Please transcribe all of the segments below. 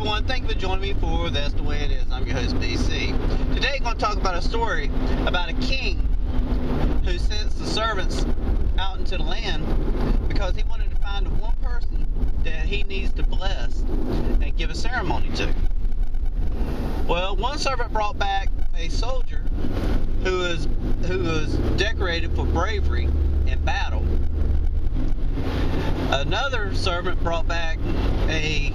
everyone, thank you for joining me for That's the Way It Is. I'm your host, BC. Today I'm going to talk about a story about a king who sends the servants out into the land because he wanted to find one person that he needs to bless and give a ceremony to. Well, one servant brought back a soldier who was decorated for bravery in battle. Another servant brought back a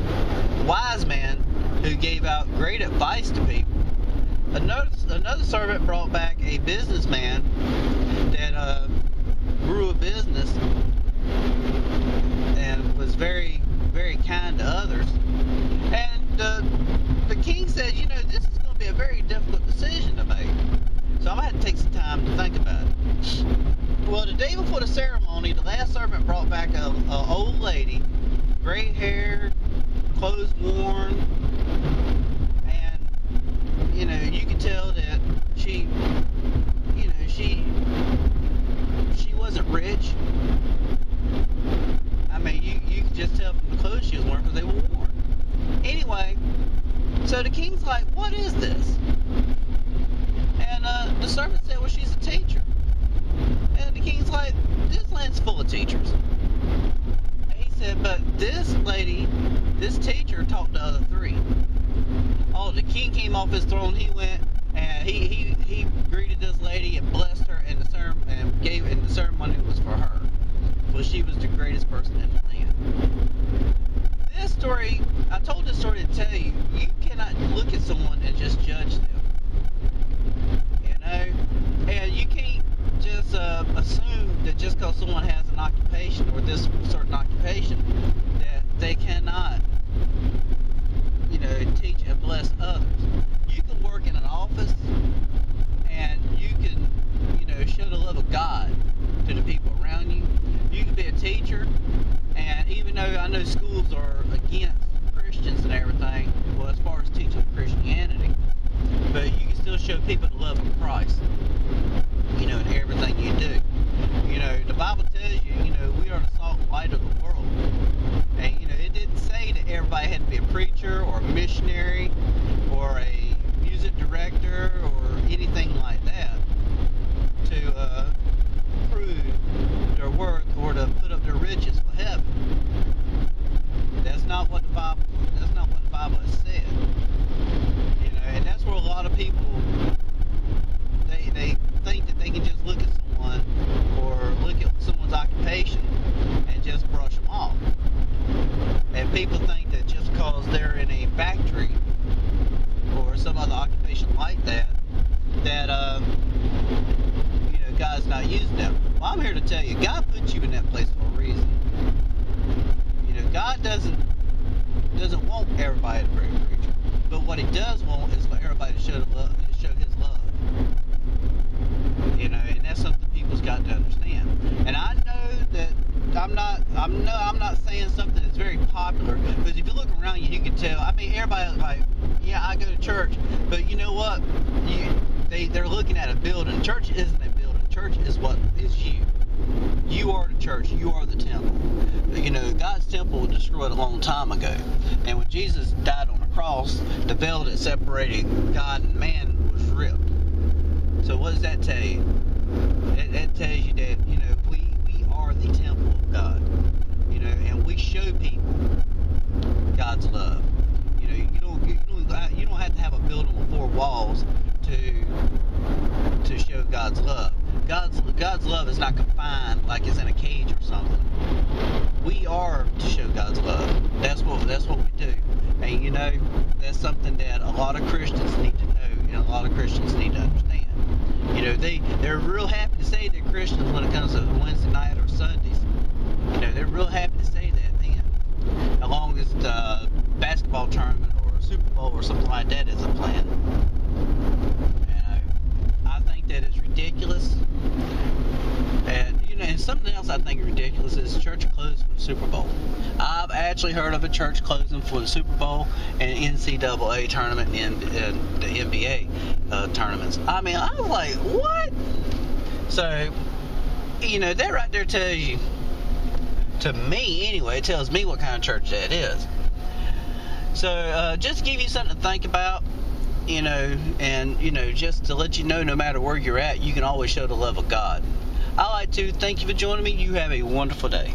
wise man who gave out great advice to people. Another servant brought back a businessman that grew a business and was very, very kind to others. And the king said, this is going to be a very difficult decision to make. So I'm going to have to take some time to think about it. Well, the day before the ceremony, the last servant brought back a old lady, gray hair, clothes worn, and you could tell that she wasn't rich. I mean, you could just tell from the clothes she was wearing because they were worn. Anyway, so the king's like, "What is this?" And the servant said, "Well, she's a teacher." And the king's like, "This land's full of teachers." And he said, "But this lady, this teacher taught the other three." Oh, the king came off his throne. He went and he greeted this lady and blessed her, and the ceremony was for her. Well, she was the greatest person in the land. This story, I told this story to tell you, you cannot look at someone and just judge them. And you can't just assume that just because someone has an occupation or this certain occupation that they cannot teach and bless others. You can work in an office and you can show the love of God to the people around you. You can be a teacher, and even though I know schools are against Christians and everything, well, as far as teaching Christianity, but you can still show people the love of Christ in everything you do. The Bible tells you, we are the salt and light of the world. And, it didn't say that everybody had to be a preacher or a missionary or a music director or anything like that to prove their worth or to put up their riches for heaven. That's not what the Bible has said. And that's where a lot of people they think that they can just look at someone or look at someone's occupation and just brush them off. And people think that just because they're in a factory or some other occupation like that, God's not using them. Well, I'm here to tell you, God put you in that place for a reason. God doesn't want everybody to be a preacher, but what He does want is for everybody to show His love. And that's something people's got to understand. And I know that I'm not saying something that's very popular, because if you look around you can tell. I mean, everybody's like, yeah, I go to church, but you know what? They're looking at a building. Church isn't a building. Church is what is you. You are the church. You are the temple. God's temple was destroyed a long time ago. And when Jesus died on the cross, the veil that separated God and man was ripped. So what does that tell you? That tells you that, we are the temple of God. And we show people God's love. You don't have to have a building with 4 walls to show God's love. God's love is not confined like it's in a cage or something. We are to show God's love. That's what we do. And that's something that a lot of Christians need to know, and a lot of Christians need to understand. They're real happy to say they're Christians when it comes to Wednesday night or Sundays. They're real happy to say that then. As long as the basketball tournament or a Super Bowl or something like that isn't planned. I think that it's ridiculous. And something else I think is ridiculous is church closing for the Super Bowl. I've actually heard of a church closing for the Super Bowl and NCAA tournament and the NBA tournaments. I mean, I was like, what? So, that right there tells you, to me anyway, it tells me what kind of church that is. So just to give you something to think about, and just to let you know, no matter where you're at, you can always show the love of God. I like to thank you for joining me. You have a wonderful day.